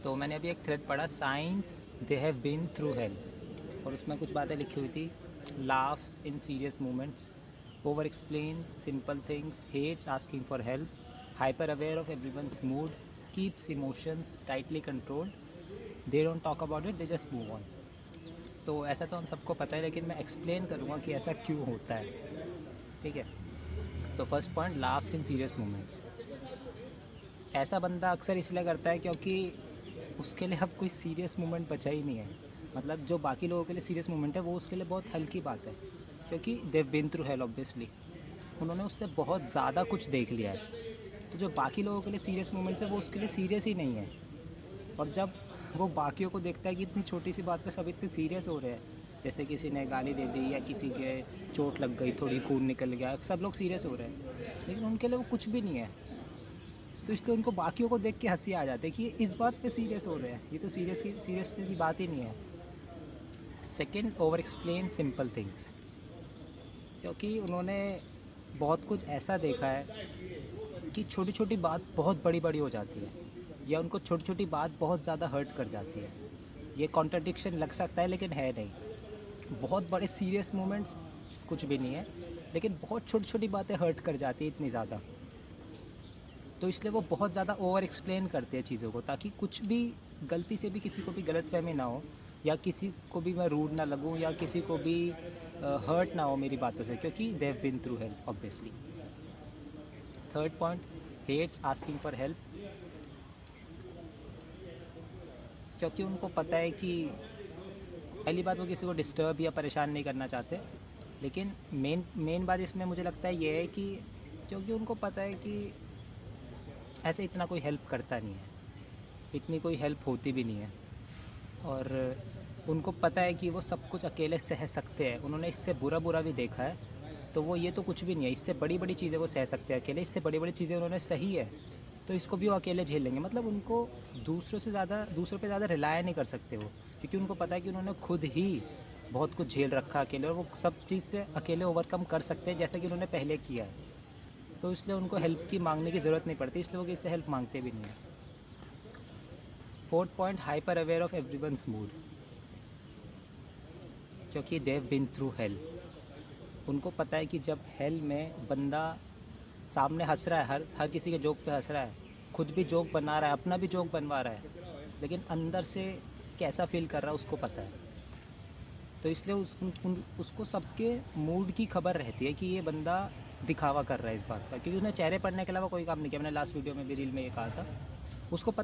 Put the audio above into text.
तो मैंने अभी एक थ्रेड पढ़ा, signs they have been through hell, और उसमें कुछ बातें लिखी हुई थी, laughs in serious moments, over explain simple things, hates asking for help, hyper aware of everyone's mood, keeps emotions tightly controlled, they don't talk about it, they just move on. तो ऐसा तो हम सबको पता है, लेकिन मैं एक्सप्लेन करूँगा कि ऐसा क्यों होता है। ठीक है, तो first point, laughs in serious moments. ऐसा बंदा अक्सर इसलिए करता है क्योंकि उसके लिए अब कोई सीरियस मोमेंट बचा ही नहीं है। मतलब जो बाकी लोगों के लिए सीरियस मोमेंट है वो उसके लिए बहुत हल्की बात है, क्योंकि they've been through hello obviously, उन्होंने उससे बहुत ज़्यादा कुछ देख लिया है। तो जो बाकी लोगों के लिए सीरियस मोमेंट्स है वो उसके लिए सीरियस ही नहीं है। और जब वो बाकियों को देखता है कि इतनी छोटी सी बात पे सब इतने सीरियस हो रहे हैं, जैसे किसी ने गाली दे दी या किसी के चोट लग गई, थोड़ी खून निकल गया, सब लोग सीरियस हो रहे हैं, लेकिन उनके लिए वो कुछ भी नहीं है। तो इसलिए उनको बाकियों को देख के हंसी आ जाती है कि ये इस बात पे सीरियस हो रहे हैं, ये तो सीरियस की बात ही नहीं है। Second, over explain simple things, क्योंकि उन्होंने बहुत कुछ ऐसा देखा है कि छोटी छोटी बात बहुत बड़ी बड़ी हो जाती है, या उनको छोटी छोटी बात बहुत ज़्यादा हर्ट कर जाती है। ये कॉन्ट्रडिक्शन लग सकता है लेकिन है नहीं। बहुत बड़े सीरियस मोमेंट्स कुछ भी नहीं है, लेकिन बहुत छोटी छोटी बातें हर्ट कर जाती है इतनी ज़्यादा। तो इसलिए वो बहुत ज़्यादा ओवर एक्सप्लेन करते हैं चीज़ों को, ताकि कुछ भी गलती से भी किसी को भी गलतफहमी ना हो, या किसी को भी मैं रूड ना लगूं, या किसी को भी हर्ट ना हो मेरी बातों से, क्योंकि they have been through hell obviously. Third point, hates asking for help, क्योंकि उनको पता है कि पहली बात वो किसी को डिस्टर्ब या परेशान नहीं करना चाहते, लेकिन मेन बात इसमें मुझे लगता है ये है कि क्योंकि उनको पता है कि ऐसे इतना कोई हेल्प करता नहीं है, इतनी कोई हेल्प होती भी नहीं है, और उनको पता है कि वो सब कुछ अकेले सह सकते हैं। उन्होंने इससे बुरा बुरा भी देखा है, तो वो ये तो कुछ भी नहीं है, इससे बड़ी बड़ी चीज़ें वो सह सकते हैं अकेले, इससे बड़ी बड़ी चीज़ें उन्होंने सही है, तो इसको भी वो अकेले झेल लेंगे। मतलब उनको दूसरों पे ज़्यादा रिलाय नहीं कर सकते वो, क्योंकि उनको पता है कि उन्होंने खुद ही बहुत कुछ झेल रखा अकेले, और वो सब चीज़ से अकेले ओवरकम कर सकते हैं, जैसा कि उन्होंने पहले किया है। तो इसलिए उनको हेल्प की मांगने की ज़रूरत नहीं पड़ती, इसलिए वो किसी से हेल्प मांगते भी नहीं है। Fourth point, hyper aware of everyone's mood, क्योंकि they have been through hell. उनको पता है कि जब हेल में बंदा सामने हंस रहा है, हर किसी के जोक पे हंस रहा है, खुद भी जोक बना रहा है, अपना भी जोक बनवा रहा है, लेकिन अंदर से कैसा फील कर रहा है उसको पता है। तो इसलिए उसको सबके मूड की खबर रहती है कि ये बंदा दिखावा कर रहा है इस बात का, क्योंकि उसने चेहरे पढ़ने के अलावा कोई काम नहीं किया। मैंने लास्ट वीडियो में भी, रील में ये कहा था, उसको पता